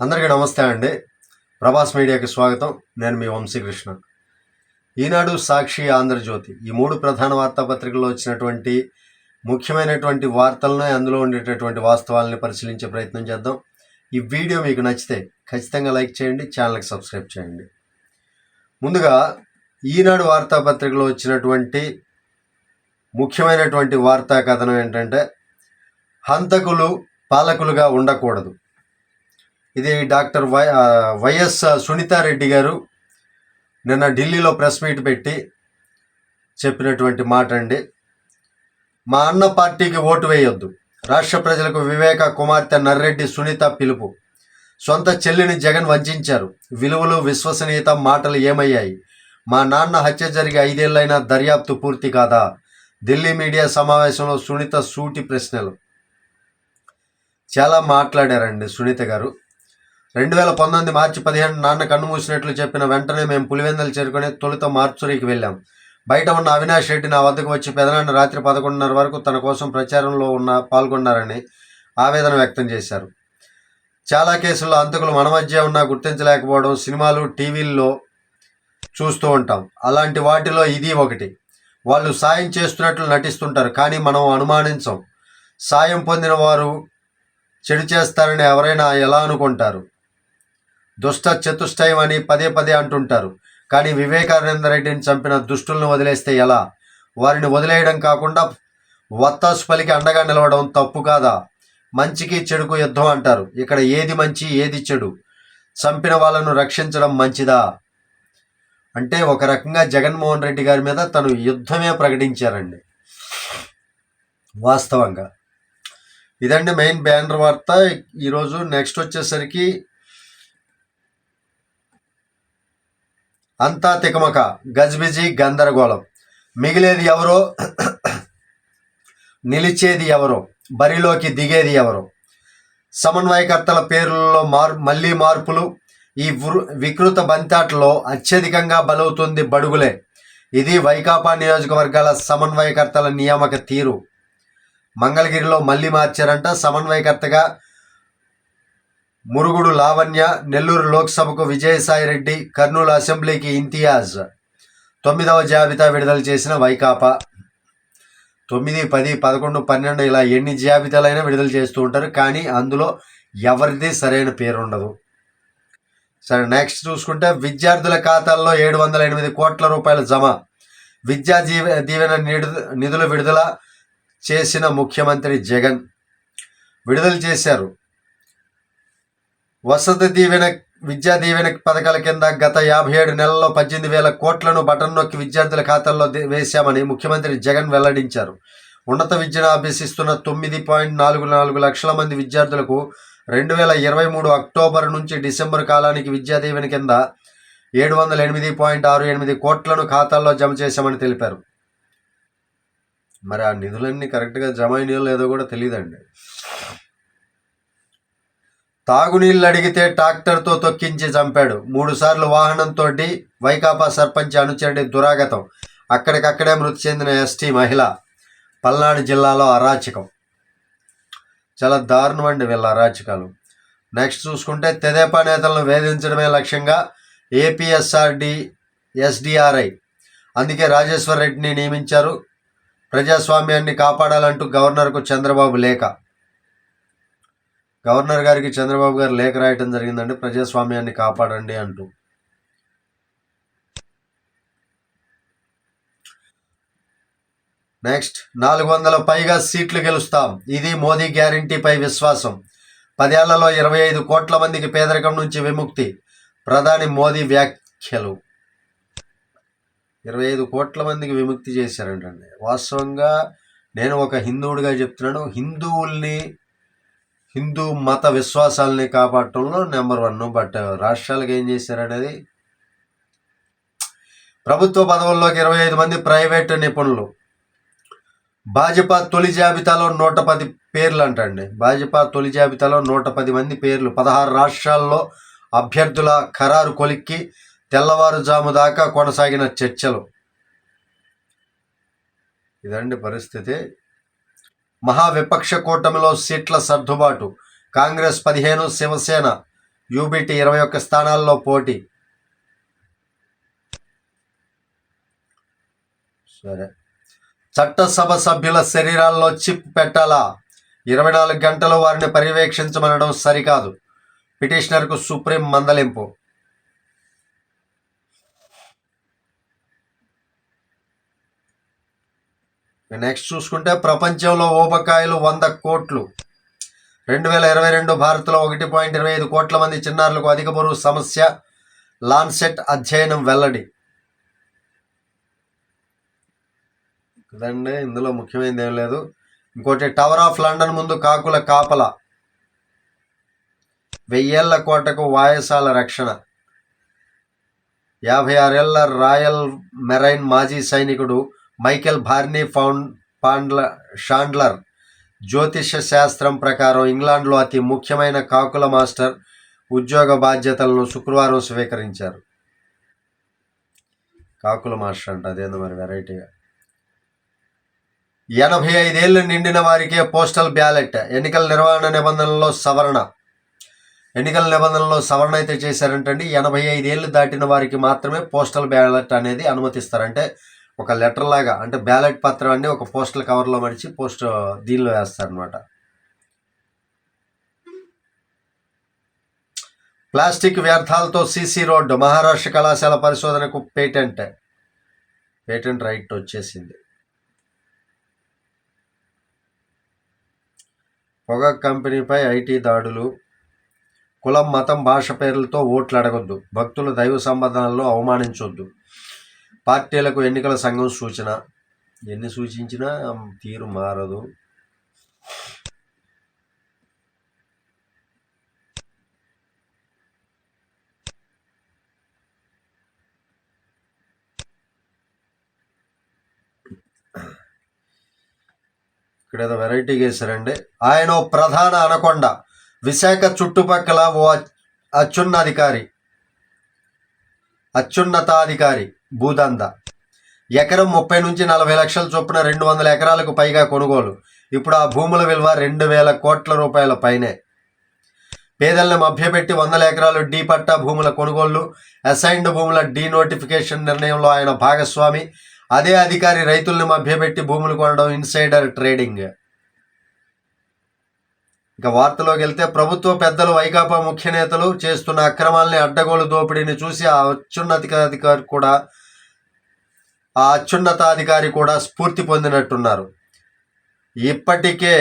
అందరికీ నమస్తే అండి. ప్రభాస్ మీడియాకి స్వాగతం. నేను మీ వంశీకృష్ణ. ఈనాడు, సాక్షి, ఆంధ్రజ్యోతి ఈ 3 ప్రధాన వార్తాపత్రికల్లో వచ్చినటువంటి ముఖ్యమైనటువంటి వార్తలను, అందులో ఉండేటటువంటి వాస్తవాలని పరిశీలించే ప్రయత్నం చేద్దాం. ఈ వీడియో మీకు నచ్చితే ఖచ్చితంగా లైక్ చేయండి, ఛానల్కి సబ్స్క్రైబ్ చేయండి. ముందుగా ఈనాడు వార్తాపత్రికలో వచ్చినటువంటి ముఖ్యమైనటువంటి వార్తా కథనం ఏంటంటే, హంతకులు పాలకులుగా ఉండకూడదు. ఇది డాక్టర్ వైఎస్ సునీతారెడ్డి గారు నిన్న ఢిల్లీలో ప్రెస్ మీట్ పెట్టి చెప్పినటువంటి మాట అండి. మా అన్న పార్టీకి ఓటు వేయొద్దు. రాష్ట్ర ప్రజలకు వివేక కుమార్తె నర్రెడ్డి సునీత పిలుపు. సొంత చెల్లిని జగన్ వంచారు. విలువలు, విశ్వసనీయత మాటలు ఏమయ్యాయి? మా నాన్న హత్య జరిగి 5 ఏళ్లైనా దర్యాప్తు పూర్తి కాదా? ఢిల్లీ మీడియా సమావేశంలో సునీత సూటి ప్రశ్నలు. చాలా మాట్లాడారండి సునీత గారు. 2019 మార్చి 15 నాన్న కన్ను మూసినట్లు చెప్పిన వెంటనే మేము పులివెందులు చేరుకుని తొలుత మార్చురీకి వెళ్ళాం. బయట ఉన్న అవినాష్ రెడ్డి నా వద్దకు వచ్చి పెదనాన్న రాత్రి 11:30 వరకు తన కోసం ప్రచారంలో పాల్గొన్నారని ఆవేదన వ్యక్తం చేశారు. చాలా కేసుల్లో హంతకులు మన మధ్య ఉన్నా గుర్తించలేకపోవడం సినిమాలు, టీవీల్లో చూస్తూ ఉంటాం. అలాంటి వాటిలో ఇది ఒకటి. వాళ్ళు సాయం చేస్తున్నట్లు నటిస్తుంటారు, కానీ మనం అనుమానించం. సాయం పొందిన వారు చెడు చేస్తారని ఎవరైనా ఎలా అనుకుంటారు? దుష్ట చతుష్టయం అని పదే పదే అంటుంటారు, కానీ వివేకానంద రెడ్డిని చంపిన దుష్టులను వదిలేస్తే ఎలా? వారిని వదిలేయడం కాకుండా వత్తాసు పలికి అండగా నిలవడం తప్పు కాదా? మంచికి చెడుకు యుద్ధం అంటారు. ఇక్కడ ఏది మంచి, ఏది చెడు? చంపిన వాళ్ళను రక్షించడం మంచిదా? అంటే ఒక రకంగా జగన్మోహన్ రెడ్డి గారి మీద తను యుద్ధమే ప్రకటించారండి. వాస్తవంగా ఇదండి మెయిన్ బ్యానర్ వార్త ఈరోజు. నెక్స్ట్ వచ్చేసరికి అంతా తికమక, గజిబిజి, గందరగోళం. మిగిలేది ఎవరో, నిలిచేది ఎవరో, బరిలోకి దిగేది ఎవరో. సమన్వయకర్తల పేర్లలో మళ్ళీ మార్పులు. ఈ వికృత బంతాటలో అత్యధికంగా బలవుతుంది బడుగులే. ఇది వైకాపా నియోజకవర్గాల సమన్వయకర్తల నియామక తీరు. మంగళగిరిలో మళ్ళీ మార్చారంట. సమన్వయకర్తగా మురుగుడు లావణ్య, నెల్లూరు లోక్సభకు విజయసాయిరెడ్డి, కర్నూలు అసెంబ్లీకి ఇంతియాజ్. 9వ జాబితా విడుదల చేసిన వైకాపా 9, 10, 11, 12 ఇలా ఎన్ని జాబితాలైనా విడుదల చేస్తూ ఉంటారు, కానీ అందులో ఎవరిది సరైన పేరు ఉండదు. సరే, నెక్స్ట్ చూసుకుంటే విద్యార్థుల ఖాతాల్లో 708 కోట్ల రూపాయల జమ. విద్యా దీవెన నిధులు విడుదల చేసిన ముఖ్యమంత్రి జగన్. విడుదల చేశారు. వసతి దీవెన, విద్యా దీవెన పథకాల కింద గత 57 నెలల్లో 18,000 కోట్లను బటన్ నొక్కి విద్యార్థుల ఖాతాల్లో వేశామని ముఖ్యమంత్రి జగన్ వెల్లడించారు. ఉన్నత విద్యను అభ్యసిస్తున్న 9.44 లక్షల మంది విద్యార్థులకు 2023 అక్టోబర్ నుంచి డిసెంబర్ కాలానికి విద్యా దీవెన కింద 708.68 కోట్లను ఖాతాల్లో జమ చేశామని తెలిపారు. మరి ఆ నిధులన్నీ కరెక్ట్గా జమ అయినాయో లేదో కూడా తెలియదండి. తాగునీళ్ళు అడిగితే ట్రాక్టర్తో తొక్కించి చంపాడు. 3 సార్లు వాహనంతో వైకాపా సర్పంచ్ అనుచరుడి దురాగతం. అక్కడికక్కడే మృతి చెందిన ఎస్టీ మహిళ. పల్నాడు జిల్లాలో అరాచకం. చాలా దారుణం అండి వీళ్ళ అరాచకాలు. నెక్స్ట్ చూసుకుంటే తెదేపా నేతలను వేధించడమే లక్ష్యంగా ఏపీఎస్ఆర్డీఎస్డీఆర్ఐ. అందుకే రాజేశ్వర్ రెడ్డిని నియమించారు. ప్రజాస్వామ్యాన్ని కాపాడాలంటూ గవర్నర్కు చంద్రబాబు లేఖ. గవర్నర్ గారికి చంద్రబాబు గారు లేఖ రాయటం జరిగిందండి, ప్రజాస్వామ్యాన్ని కాపాడండి అంటూ. నెక్స్ట్ 400 పైగా సీట్లు గెలుస్తాం, ఇది మోదీ గ్యారంటీపై విశ్వాసం. 10 ఏళ్లలో 25 కోట్ల మందికి పేదరికం నుంచి విముక్తి. ప్రధాని మోదీ వ్యాఖ్యలు. 25 కోట్ల మందికి విముక్తి చేశారంటండి. వాస్తవంగా నేను ఒక హిందువుడిగా చెప్తున్నాను, హిందూ మత విశ్వాసాలని కాపాడటంలో నెంబర్ 1. బట్ రాష్ట్రాలకు ఏం చేశారనేది. ప్రభుత్వ పదవుల్లోకి 25 మంది ప్రైవేటు నిపుణులు. భాజపా తొలి జాబితాలో 110 పేర్లు అంటండి. భాజపా తొలి జాబితాలో 110 మంది పేర్లు. 16 రాష్ట్రాల్లో అభ్యర్థుల ఖరారు కొలిక్కి తెల్లవారుజాము దాకా కొనసాగిన చర్చలు. ఇదండి పరిస్థితి. మహావిపక్ష కూటమిలో సీట్ల సర్దుబాటు. కాంగ్రెస్ 15, శివసేన యూబీటీ 21 స్థానాల్లో పోటీ. సరే. చట్టసభ సభ్యుల శరీరాల్లో చిప్ పెట్టాలా? 24 గంటలు వారిని పర్యవేక్షించమనడం సరికాదు. పిటిషనర్కు సుప్రీం మందలింపు. నెక్స్ట్ చూసుకుంటే ప్రపంచంలో ఊబకాయలు 100 కోట్లు. 2022 భారత్లో 1.25 కోట్ల మంది చిన్నారులకు అధిక బరువు సమస్య. లాన్సెట్ అధ్యయనం వెల్లడి. కదండి, ఇందులో ముఖ్యమైనది ఏం లేదు. ఇంకోటి, టవర్ ఆఫ్ లండన్ ముందు కాకుల కాపల. 1000 ఏళ్ల కోటకు వాయసాల రక్షణ. 56 ఏళ్ల రాయల్ మెరైన్ మాజీ సైనికుడు మైకేల్ బార్నీ షాండ్లర్ జ్యోతిష శాస్త్రం ప్రకారం ఇంగ్లాండ్లో అతి ముఖ్యమైన కాకుల మాస్టర్ ఉద్యోగ బాధ్యతలను శుక్రవారం స్వీకరించారు. కాకుల మాస్టర్ అంట, అదేందో మరి వెరైటీగా. 85 ఏళ్ళు నిండిన వారికే పోస్టల్ బ్యాలెట్. ఎన్నికల నిబంధనల్లో సవరణ అయితే చేశారంటండి. 85 ఏళ్ళు దాటిన వారికి మాత్రమే పోస్టల్ బ్యాలెట్ అనేది అనుమతిస్తారంటే ఒక లెటర్ లాగా, అంటే బ్యాలెట్ పత్రాన్ని ఒక పోస్టల్ కవర్లో మడిచి దీనిలో వేస్తారనమాట. ప్లాస్టిక్ వ్యర్థాలతో సీసీ రోడ్డు. మహారాష్ట్ర కళాశాల పరిశోధనకు పేటెంట్ రైట్ వచ్చేసింది. పొగాకు కంపెనీపై ఐటీ దాడులు. కులం, మతం, భాష పేర్లతో ఓట్లు అడగొద్దు. భక్తులు దైవ సంబంధాలలో అవమానించొద్దు. పార్టీలకు ఎన్నికల సంఘం సూచన. ఎన్ని సూచించినా తీరు మారదు. ఇక్కడ ఏదో వెరైటీగా వేశారండి. ఆయన ప్రధాన అనకొండ. విశాఖ చుట్టుపక్కల ఓ అత్యున్నతాధికారి భూదంద. ఎకరం 30 నుంచి 40 లక్షల చొప్పున 200 ఎకరాలకు పైగా కొనుగోలు. ఇప్పుడు ఆ భూముల విలువ 2000 కోట్ల రూపాయల పైనే. పేదలను మభ్యపెట్టి 100 ఎకరాలు డీ పట్టా భూముల కొనుగోళ్లు, అసైన్డ్ భూముల డీ నోటిఫికేషన్ నిర్ణయంలో ఆయన భాగస్వామి. అదే అధికారి రైతుల్ని మభ్యపెట్టి భూములు కొనడం ఇన్సైడర్ ట్రేడింగ్. ఇక వార్తలోకి వెళ్తే, ప్రభుత్వ పెద్దలు, వైకాపా ముఖ్య నేతలు చేస్తున్న అక్రమాలని, అడ్డగోలు దోపిడీని చూసి ఆ అత్యున్నతాధికారి కూడా స్ఫూర్తి పొందినట్టున్నారు. ఇప్పటికే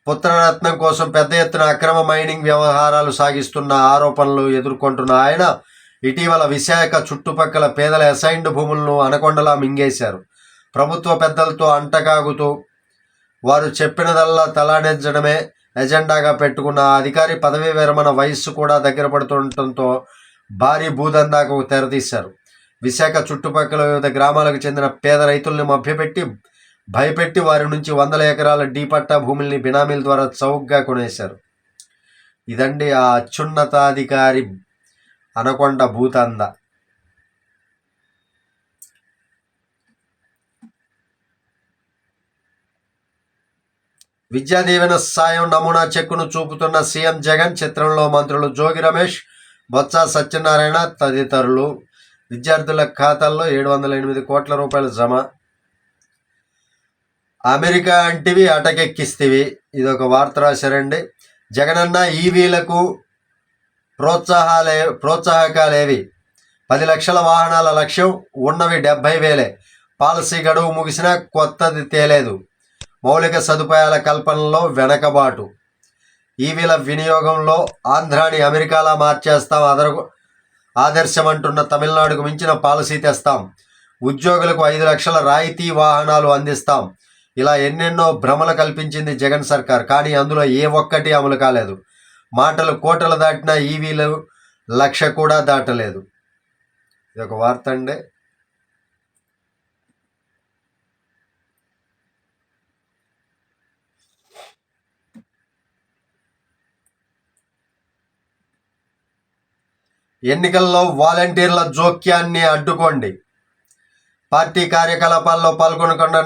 పుత్రరత్నం కోసం పెద్ద ఎత్తున అక్రమ మైనింగ్ వ్యవహారాలు సాగిస్తున్న ఆరోపణలు ఎదుర్కొంటున్న ఆయన ఇటీవల విశాఖ చుట్టుపక్కల పేదల అసైన్డ్ భూములను అనకొండలా మింగేశారు. ప్రభుత్వ పెద్దలతో అంటకాగుతూ వారు చెప్పినదల్లా తలానెంచడమే ఎజెండాగా పెట్టుకున్న ఆ అధికారి పదవీ విరమణ వయస్సు కూడా దగ్గర పడుతుండటంతో భారీ భూదందాకు తెరతీశారు. విశాఖ చుట్టుపక్కల వివిధ గ్రామాలకు చెందిన పేద రైతుల్ని మభ్యపెట్టి భయపెట్టి వారి నుంచి 100 ఎకరాల డీ పట్టా భూముల్ని బినామీల ద్వారా చౌకగా కొనేశారు. ఇదండి ఆ అత్యున్నతాధికారి అనకొండ భూతంద. విద్యా దీవెన సాయం నమూనా చెక్కును చూపుతున్న సీఎం జగన్. చిత్రంలో మంత్రులు జోగి రమేష్, బొత్స సత్యనారాయణ తదితరులు. విద్యార్థుల ఖాతాల్లో 708 కోట్ల రూపాయలు జమ. అమెరికా అంటివి అటకెక్కిస్తేవి. ఇదొక వార్త రాశారండి. జగనన్న ఈవీలకు ప్రోత్సాహకాలేవి? 10 లక్షల వాహనాల లక్ష్యం, ఉన్నవి 70,000. పాలసీ గడువు ముగిసినా కొత్తది తేలేదు. మౌలిక సదుపాయాల కల్పనలో వెనకబాటు. ఈవీల వినియోగంలో ఆంధ్రాని అమెరికాలా మార్చేస్తాం. ఆదర్శమంటున్న తమిళనాడుకు మించిన పాలసీ తెస్తాం. ఉద్యోగులకు 5 లక్షల రాయితీ వాహనాలు అందిస్తాం. ఇలా ఎన్నెన్నో భ్రమలు కల్పించింది జగన్ సర్కార్. కానీ అందులో ఏ ఒక్కటి అమలు కాలేదు. మాటలు కోటలు దాటిన ఈవీలు 1,00,000 కూడా దాటలేదు. ఇది ఒక వార్త అండి. ఎన్నికల్లో వాలంటీర్ల జోక్యాన్ని అడ్డుకోండి. పార్టీ కార్యకలాపాల్లో పాల్గొనకుండా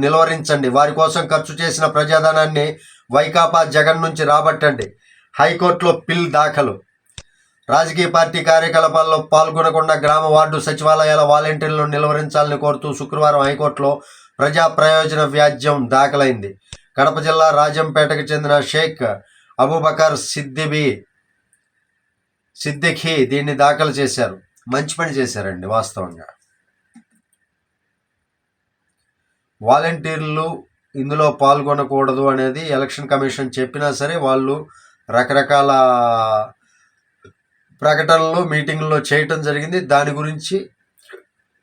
నిలువరించండి. వారి కోసం ఖర్చు చేసిన ప్రజాధనాన్ని వైకాపా జగన్ నుంచి రాబట్టండి. హైకోర్టులో పిల్ దాఖలు. రాజకీయ పార్టీ కార్యకలాపాల్లో పాల్గొనకుండా గ్రామ వార్డు సచివాలయాల వాలంటీర్లను నిలువరించాలని కోరుతూ శుక్రవారం హైకోర్టులో ప్రజా ప్రయోజన వ్యాజ్యం దాఖలైంది. కడప జిల్లా రాజంపేటకు చెందిన షేక్ అబూబకర్ సిద్దిఖీ దీన్ని దాఖలు చేశారు. మంచి పని చేశారండి. వాస్తవంగా వాలంటీర్లు ఇందులో పాల్గొనకూడదు అనేది ఎలక్షన్ కమిషన్ చెప్పినా సరే వాళ్ళు రకరకాల ప్రకటనలు మీటింగుల్లో చేయటం జరిగింది. దాని గురించి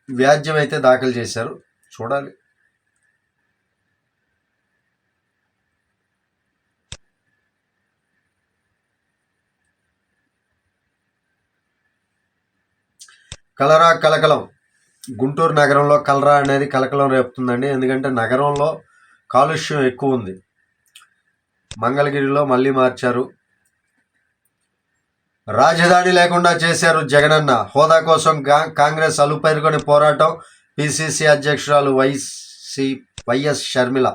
వ్యాజ్యం అయితే దాఖలు చేశారు. చూడాలి. కలరా కలకలం. గుంటూరు నగరంలో కలరా అనేది కలకలం రేపుతుందండి. ఎందుకంటే నగరంలో కాలుష్యం ఎక్కువ ఉంది. మంగళగిరిలో మళ్ళీ మార్చారు. రాజధాని లేకుండా చేశారు జగనన్న. హోదా కోసం కాంగ్రెస్ అలుపెరుగని పోరాటం. పిసిసి అధ్యక్షురాలు వైఎస్ షర్మిల.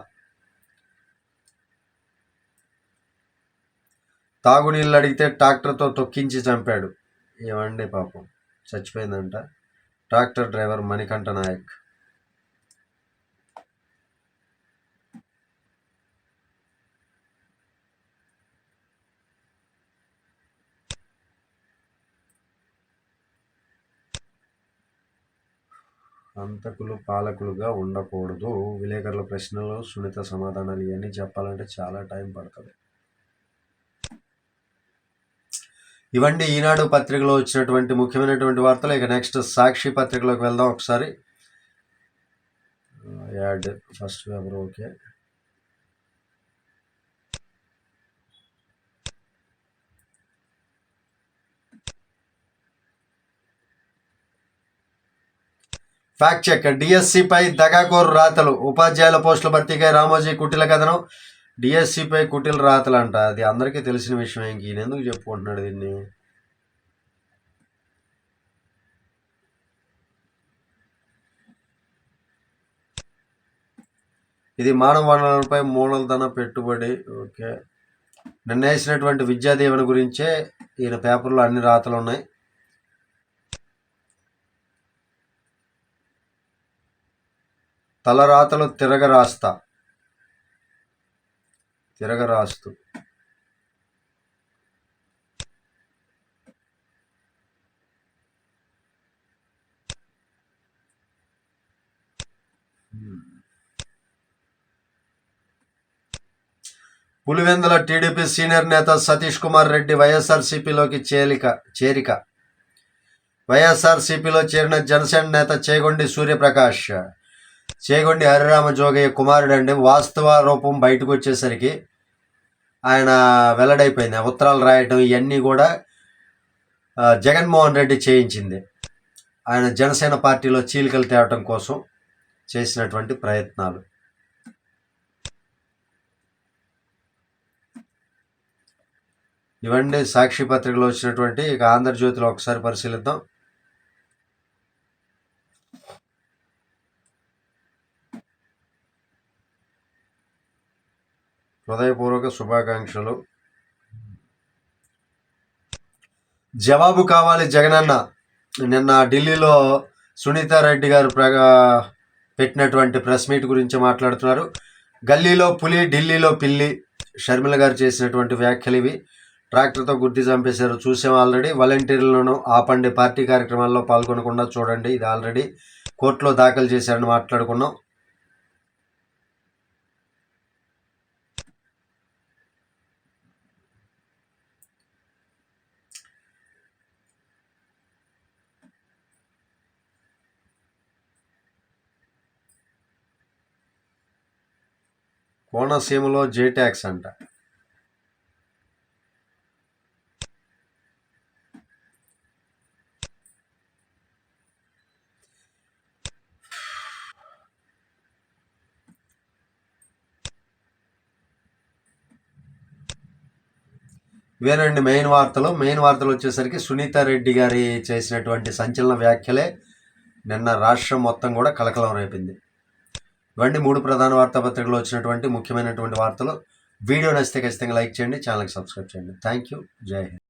తాగునీళ్ళు అడిగితే ట్రాక్టర్తో తొక్కించి చంపాడు. ఏమండి పాపం, చచ్చిపోయిందంట ట్రాక్టర్ డ్రైవర్ మణికంఠ నాయక్. అంతకులు పాలకులుగా ఉండకూడదు. విలేకరుల ప్రశ్నలు, సున్నిత సమాధానాలు ఇవన్నీ చెప్పాలంటే చాలా టైం పడుతుంది. ఇవన్నీ ఈనాడు పత్రికలో వచ్చినటువంటి ముఖ్యమైనటువంటి వార్తలు. ఇక నెక్స్ట్ సాక్షి పత్రికలోకి వెళ్దాం ఒకసారి. Ad first paper okay. Fact check. డిఎస్సిపై దగాకోరు రాతలు. ఉపాధ్యాయుల పోస్టుల భర్తీకై రామోజీ కుటిల కథనం. డిఎస్సిపై కుటిల రాతలు అంట. అది అందరికీ తెలిసిన విషయం. ఇంక ఈయన ఎందుకు చెప్పుకుంటున్నాడు దీన్ని? ఇది మానవ వనరులపై మూలధన పెట్టుబడి. ఓకే. నిన్న వేసినటువంటి విద్యాదీవెన గురించే ఈయన పేపర్లో అన్ని రాతలు ఉన్నాయి. తలరాతలు తిరగరాస్తూ పులివెందుల టీడీపీ సీనియర్ నేత సతీష్ కుమార్ రెడ్డి వైఎస్ఆర్సీపీలోకి చేరిక. వైఎస్ఆర్సీపీలో చేరిన జనసేన నేత చేగొండి సూర్యప్రకాష్, చేగొండి హరిరామ జోగయ్య కుమారుడు అండి. వాస్తవ రూపం బయటకు వచ్చేసరికి ఆయన వెల్లడైపోయింది. ఉత్తరాలు రాయటం ఇవన్నీ కూడా జగన్మోహన్ రెడ్డి చేయించింది. ఆయన జనసేన పార్టీలో చీలికలు తేవటం కోసం చేసినటువంటి ప్రయత్నాలు. ఇవన్నీ సాక్షి పత్రికలో వచ్చినటువంటి. ఇక ఆంధ్రజ్యోతిలో ఒకసారి పరిశీలిద్దాం. హృదయపూర్వక శుభాకాంక్షలు. జవాబు కావాలి జగనన్న. నిన్న ఢిల్లీలో సునీతారెడ్డి గారు పెట్టినటువంటి ప్రెస్ మీట్ గురించి మాట్లాడుతున్నారు. గల్లీలో పులి, ఢిల్లీలో పిల్లి. షర్మిల గారు చేసినటువంటి వ్యాఖ్యలు ఇవి. ట్రాక్టర్తో గుర్తి చంపేశారు, చూసాం ఆల్రెడీ. వాలంటీర్లను ఆపండి, పార్టీ కార్యక్రమాల్లో పాల్గొనకుండా చూడండి. ఇది ఆల్రెడీ కోర్టులో దాఖలు చేశారని మాట్లాడుకున్నాం. కోనసీమలో జే ట్యాక్స్ అంట. ఇవేనండి మెయిన్ వార్తలు వచ్చేసరికి సునీతారెడ్డి గారి చేసినటువంటి సంచలన వ్యాఖ్యలే నిన్న రాష్ట్రం మొత్తం కూడా కలకలం రేపింది. ఇవన్నీ 3 ప్రధాన వార్తాపత్రికలు వచ్చినటువంటి ముఖ్యమైనటువంటి వార్తలు. వీడియో నచ్చితే ఖచ్చితంగా లైక్ చేయండి, ఛానల్కి సబ్స్క్రైబ్ చేయండి. Thank you. జై హింద్.